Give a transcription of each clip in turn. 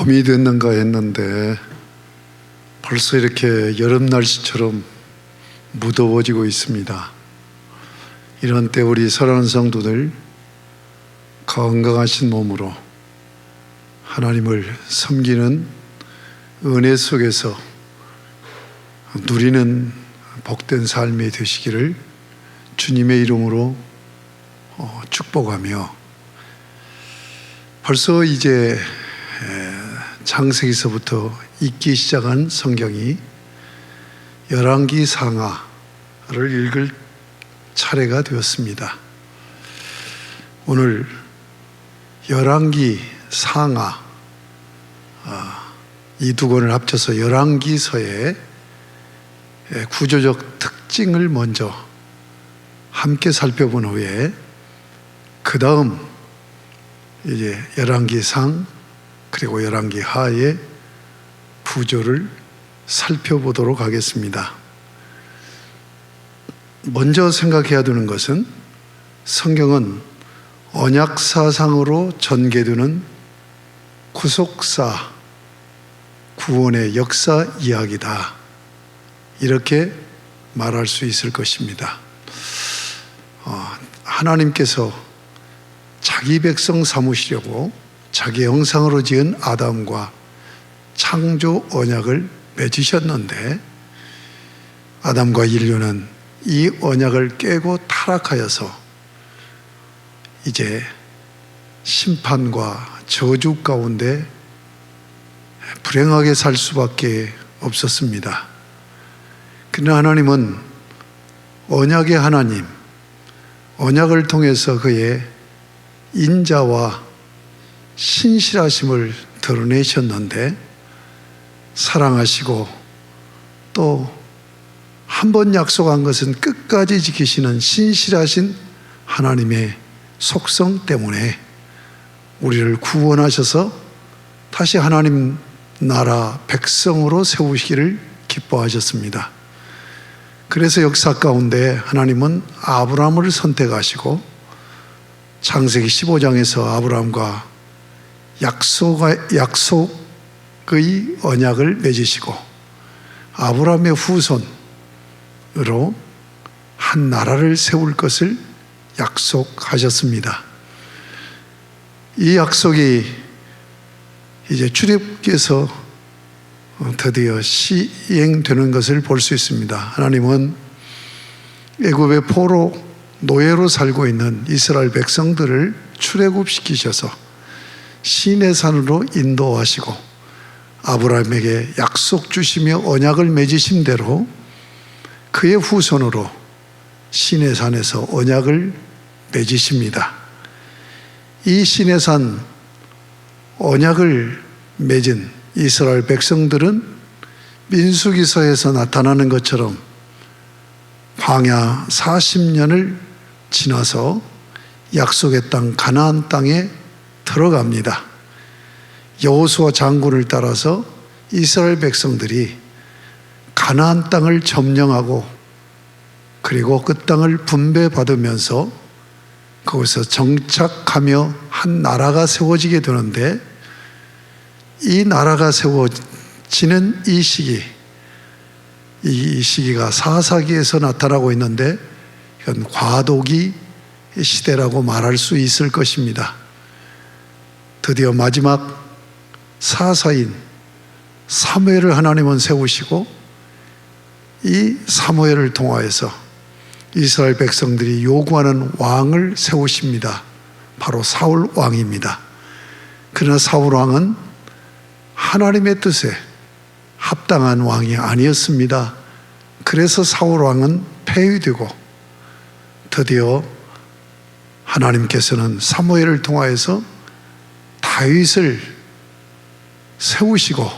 봄이 됐는가 했는데 벌써 이렇게 여름 날씨처럼 무더워지고 있습니다. 이런 때 우리 사랑하는 성도들 건강하신 몸으로 하나님을 섬기는 은혜 속에서 누리는 복된 삶이 되시기를 주님의 이름으로 축복하며, 벌써 이제 창세기서부터 읽기 시작한 성경이 열왕기 상하를 읽을 차례가 되었습니다. 오늘 열왕기 상하 이 두 권을 합쳐서 열왕기서의 구조적 특징을 먼저 함께 살펴본 후에 그 다음 이제 열왕기상 그리고 열왕기하의 구조를 살펴보도록 하겠습니다. 먼저 생각해야 되는 것은 성경은 언약사상으로 전개되는 구속사, 구원의 역사 이야기다, 이렇게 말할 수 있을 것입니다. 하나님께서 자기 백성 삼으시려고 자기 형상으로 지은 아담과 창조 언약을 맺으셨는데, 아담과 인류는 이 언약을 깨고 타락하여서 이제 심판과 저주 가운데 불행하게 살 수밖에 없었습니다. 그러나 하나님은 언약의 하나님, 언약을 통해서 그의 인자와 신실하심을 드러내셨는데, 사랑하시고 또 한 번 약속한 것은 끝까지 지키시는 신실하신 하나님의 속성 때문에 우리를 구원하셔서 다시 하나님 나라 백성으로 세우시기를 기뻐하셨습니다. 그래서 역사 가운데 하나님은 아브라함을 선택하시고 창세기 15장에서 아브라함과 약속의 언약을 맺으시고 아브라함의 후손으로 한 나라를 세울 것을 약속하셨습니다. 이 약속이 이제 출애굽기에서 드디어 시행되는 것을 볼 수 있습니다. 하나님은 애굽의 포로 노예로 살고 있는 이스라엘 백성들을 출애굽시키셔서 시내산으로 인도하시고 아브라함에게 약속 주시며 언약을 맺으신 대로 그의 후손으로 시내산에서 언약을 맺으십니다. 이 시내산 언약을 맺은 이스라엘 백성들은 민수기서에서 나타나는 것처럼 광야 40년을 지나서 약속의 땅 가나안 땅에 들어갑니다. 여호수아 장군을 따라서 이스라엘 백성들이 가나안 땅을 점령하고 그리고 그 땅을 분배받으면서 거기서 정착하며 한 나라가 세워지게 되는데, 이 나라가 세워지는 이 시기가 사사기에서 나타나고 있는데, 이건 과도기 시대라고 말할 수 있을 것입니다. 드디어 마지막 사사인 사무엘을 하나님은 세우시고 이 사무엘을 통하여서 이스라엘 백성들이 요구하는 왕을 세우십니다. 바로 사울 왕입니다. 그러나 사울 왕은 하나님의 뜻에 합당한 왕이 아니었습니다. 그래서 사울 왕은 폐위되고 드디어 하나님께서는 사무엘을 통하여서 다윗을 세우시고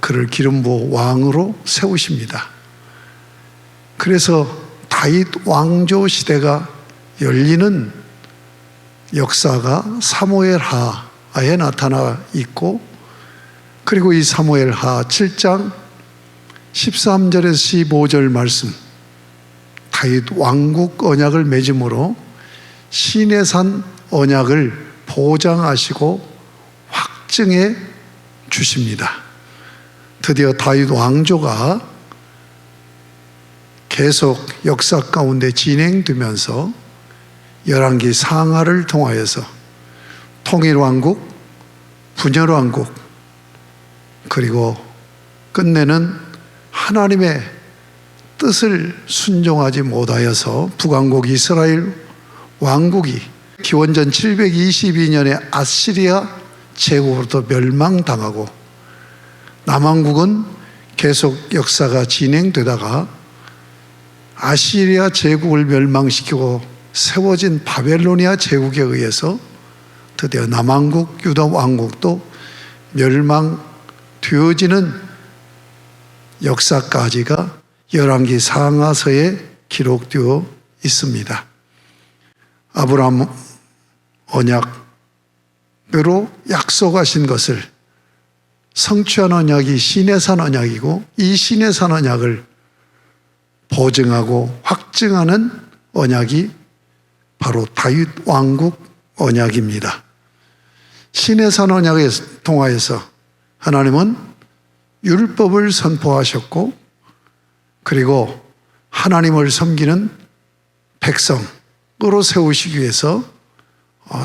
그를 기름 부어 왕으로 세우십니다. 그래서 다윗 왕조 시대가 열리는 역사가 사무엘하에 나타나 있고, 그리고 이 사무엘하 7장 13절에서 15절 말씀, 다윗 왕국 언약을 맺음으로 시내산 언약을 보장하시고 확증해 주십니다. 드디어 다윗 왕조가 계속 역사 가운데 진행되면서 열왕기 상하를 통하여서 통일왕국, 분열왕국, 그리고 끝내는 하나님의 뜻을 순종하지 못하여서 북왕국 이스라엘 왕국이 기원전 722년에 아시리아 제국으로부터 멸망당하고 남왕국은 계속 역사가 진행되다가 아시리아 제국을 멸망시키고 세워진 바벨로니아 제국에 의해서 드디어 남왕국 유다 왕국도 멸망되어지는 역사까지가 열왕기 상하서에 기록되어 있습니다. 아브라함 언약으로 약속하신 것을 성취한 언약이 시내산 언약이고, 이 시내산 언약을 보증하고 확증하는 언약이 바로 다윗 왕국 언약입니다. 시내산 언약에 통하여서 하나님은 율법을 선포하셨고, 그리고 하나님을 섬기는 백성으로 세우시기 위해서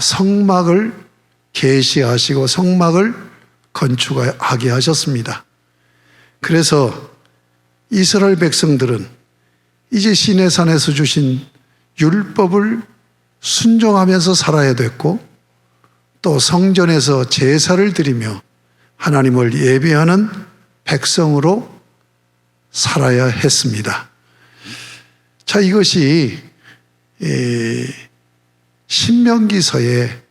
성막을 계시하시고 성막을 건축하게 하셨습니다. 그래서 이스라엘 백성들은 이제 시내산에서 주신 율법을 순종하면서 살아야 됐고, 또 성전에서 제사를 드리며 하나님을 예배하는 백성으로 살아야 했습니다. 자, 이것이 신명기서의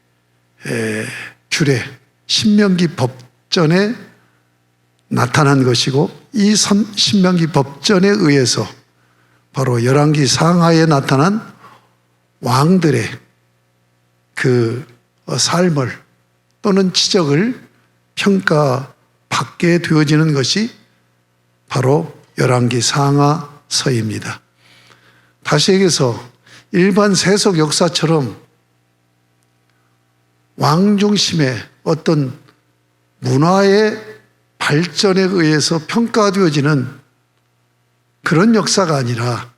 규례, 신명기 법전에 나타난 것이고, 이 신명기 법전에 의해서 바로 열왕기 상하에 나타난 왕들의 그 삶을 또는 지적을 평가받게 되어지는 것이 바로 열왕기 상하서입니다. 다시 얘기해서 일반 세속 역사처럼 왕 중심의 어떤 문화의 발전에 의해서 평가되어지는 그런 역사가 아니라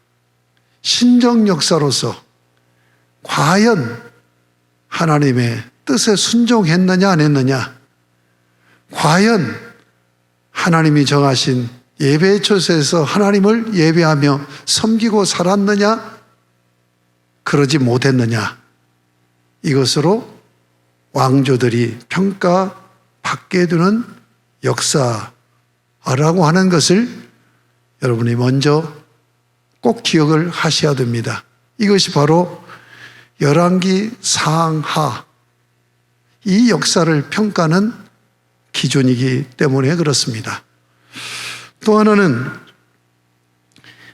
신정 역사로서 과연 하나님의 뜻에 순종했느냐 안 했느냐, 과연 하나님이 정하신 예배의 처소에서 하나님을 예배하며 섬기고 살았느냐, 그러지 못했느냐, 이것으로 왕조들이 평가받게 되는 역사라고 하는 것을 여러분이 먼저 꼭 기억을 하셔야 됩니다. 이것이 바로 열왕기 상하, 이 역사를 평가하는 기준이기 때문에 그렇습니다. 또 하나는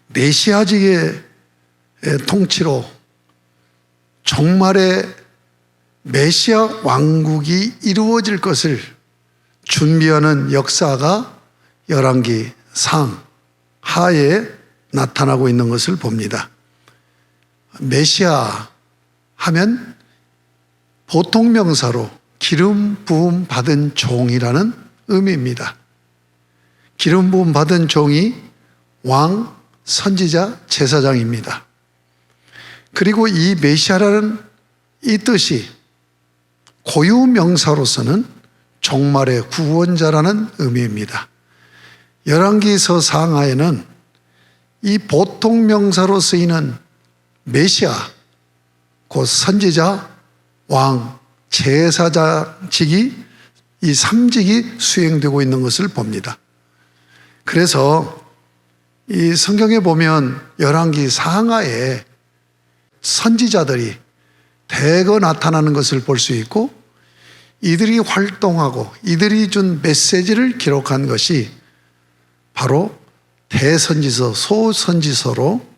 메시아직의 통치로 종말의 메시아 왕국이 이루어질 것을 준비하는 역사가 열왕기 상하에 나타나고 있는 것을 봅니다. 메시아 하면 보통 명사로 기름 부음 받은 종이라는 의미입니다. 기름 부음 받은 종이 왕, 선지자, 제사장입니다. 그리고 이 메시아라는 이 뜻이 고유 명사로서는 종말의 구원자라는 의미입니다. 열왕기서 상하에는 이 보통 명사로 쓰이는 메시아, 곧 선지자, 왕, 제사장직이, 이 3직이 수행되고 있는 것을 봅니다. 그래서 이 성경에 보면 열왕기 상하에 선지자들이 대거 나타나는 것을 볼 수 있고, 이들이 활동하고 이들이 준 메시지를 기록한 것이 바로 대선지서, 소선지서로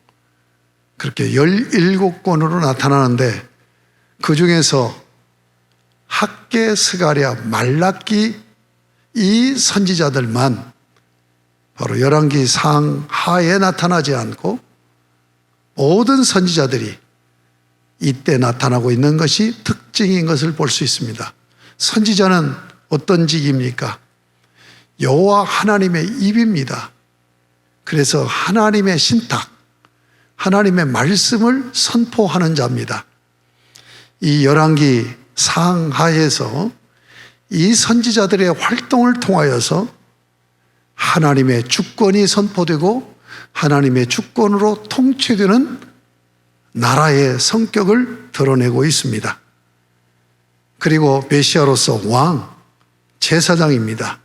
그렇게 17권으로 나타나는데, 그 중에서 학개, 스가랴, 말라기, 이 선지자들만 바로 열왕기 상하에 나타나지 않고 모든 선지자들이 이때 나타나고 있는 것이 특징인 것을 볼 수 있습니다. 선지자는 어떤 직입니까? 여호와 하나님의 입입니다. 그래서 하나님의 신탁, 하나님의 말씀을 선포하는 자입니다. 이 열왕기 상하에서 이 선지자들의 활동을 통하여서 하나님의 주권이 선포되고 하나님의 주권으로 통치되는 나라의 성격을 드러내고 있습니다. 그리고 메시아로서 왕, 제사장입니다.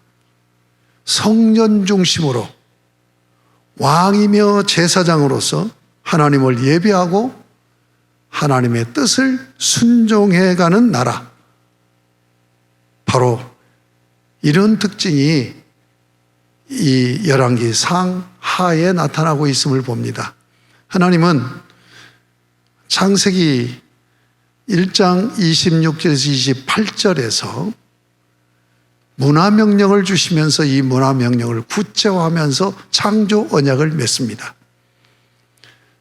성전 중심으로 왕이며 제사장으로서 하나님을 예배하고 하나님의 뜻을 순종해가는 나라. 바로 이런 특징이 이 열왕기 상하에 나타나고 있음을 봅니다. 하나님은 창세기 1장 26절에서 28절에서 문화명령을 주시면서 이 문화명령을 구체화하면서 창조 언약을 맺습니다.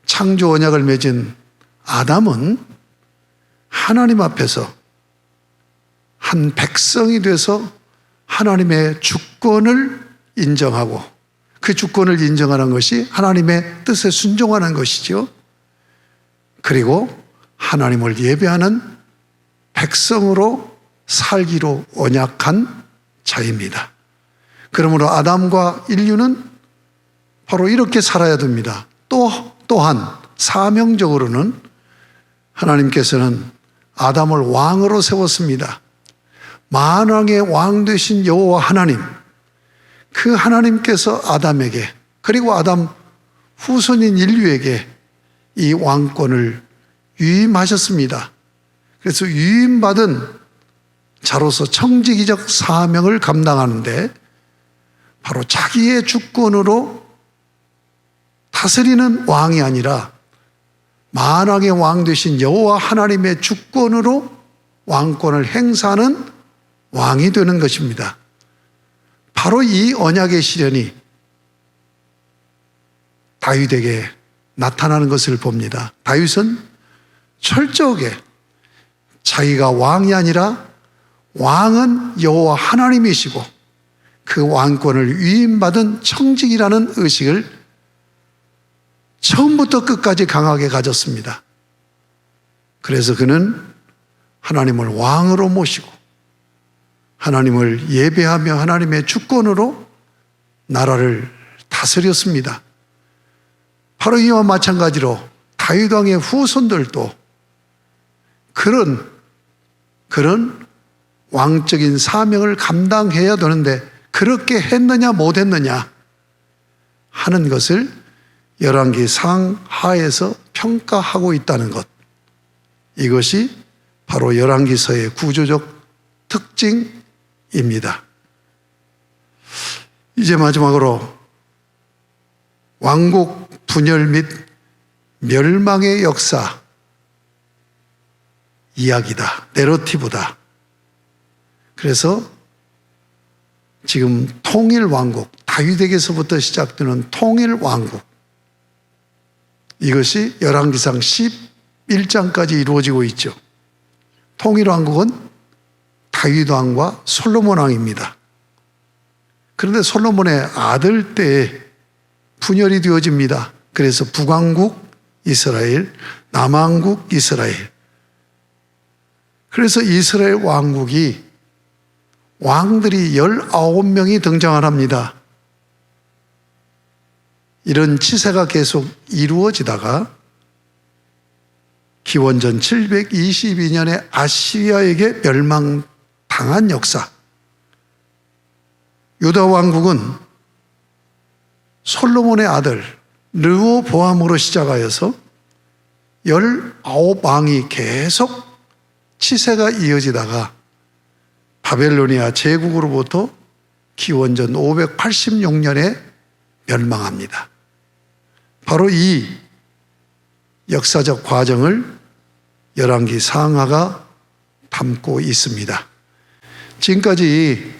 창조 언약을 맺은 아담은 하나님 앞에서 한 백성이 돼서 하나님의 주권을 인정하고 그 주권을 인정하는 것이 하나님의 뜻에 순종하는 것이죠. 그리고 하나님을 예배하는 백성으로 살기로 언약한 자입니다. 그러므로 아담과 인류는 바로 이렇게 살아야 됩니다. 또한 사명적으로는 하나님께서는 아담을 왕으로 세웠습니다. 만왕의 왕 되신 여호와 하나님, 그 하나님께서 아담에게 그리고 아담 후손인 인류에게 이 왕권을 위임하셨습니다. 그래서 위임받은 자로서 청지기적 사명을 감당하는데 바로 자기의 주권으로 다스리는 왕이 아니라 만왕의 왕 되신 여호와 하나님의 주권으로 왕권을 행사하는 왕이 되는 것입니다. 바로 이 언약의 실현이 다윗에게 나타나는 것을 봅니다. 다윗은 철저하게 자기가 왕이 아니라 왕은 여호와 하나님이시고 그 왕권을 위임받은 청직이라는 의식을 처음부터 끝까지 강하게 가졌습니다. 그래서 그는 하나님을 왕으로 모시고 하나님을 예배하며 하나님의 주권으로 나라를 다스렸습니다. 바로 이와 마찬가지로 다윗 왕의 후손들도 그런 왕적인 사명을 감당해야 되는데 그렇게 했느냐 못했느냐 하는 것을 열왕기 상하에서 평가하고 있다는 것, 이것이 바로 열왕기서의 구조적 특징입니다. 이제 마지막으로 왕국 분열 및 멸망의 역사 이야기다, 내러티브다. 그래서 지금 통일왕국, 다윗에게서부터 시작되는 통일왕국, 이것이 열왕기상 11장까지 이루어지고 있죠. 통일왕국은 다윗왕과 솔로몬왕입니다. 그런데 솔로몬의 아들 때에 분열이 되어집니다. 그래서 북왕국 이스라엘, 남왕국 이스라엘. 그래서 이스라엘 왕국이 왕들이 19명이 등장을 합니다. 이런 치세가 계속 이루어지다가 기원전 722년에 아시리아에게 멸망당한 역사. 유다 왕국은 솔로몬의 아들 르호보암으로 시작하여서 19왕이 계속 치세가 이어지다가 바벨로니아 제국으로부터 기원전 586년에 멸망합니다. 바로 이 역사적 과정을 열왕기 상하가 담고 있습니다. 지금까지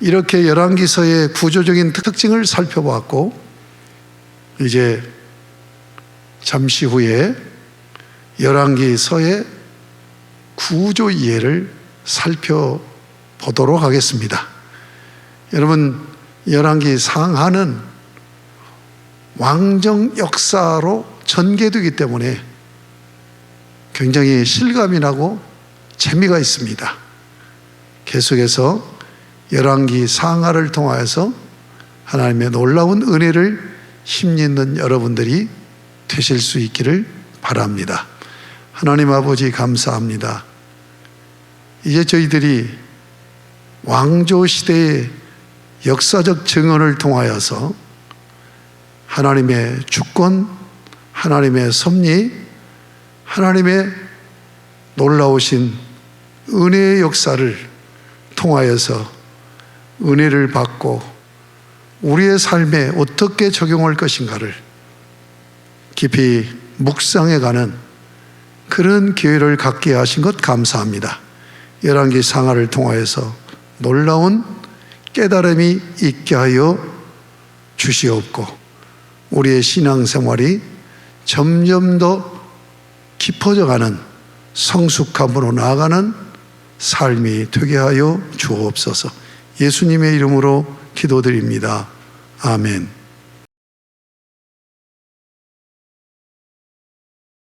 이렇게 열왕기서의 구조적인 특징을 살펴보았고, 이제 잠시 후에 열왕기서의 구조 이해를 살펴보도록 하겠습니다. 여러분, 열왕기 상하는 왕정 역사로 전개되기 때문에 굉장히 실감이 나고 재미가 있습니다. 계속해서 열왕기 상하를 통하여서 하나님의 놀라운 은혜를 힘입는 여러분들이 되실 수 있기를 바랍니다. 하나님 아버지 감사합니다. 이제 저희들이 왕조 시대의 역사적 증언을 통하여서 하나님의 주권, 하나님의 섭리, 하나님의 놀라우신 은혜의 역사를 통하여서 은혜를 받고 우리의 삶에 어떻게 적용할 것인가를 깊이 묵상해가는 그런 기회를 갖게 하신 것 감사합니다. 열왕기 상하를 통하여서 놀라운 깨달음이 있게 하여 주시옵고 우리의 신앙생활이 점점 더 깊어져가는 성숙함으로 나아가는 삶이 되게 하여 주옵소서. 예수님의 이름으로 기도드립니다. 아멘.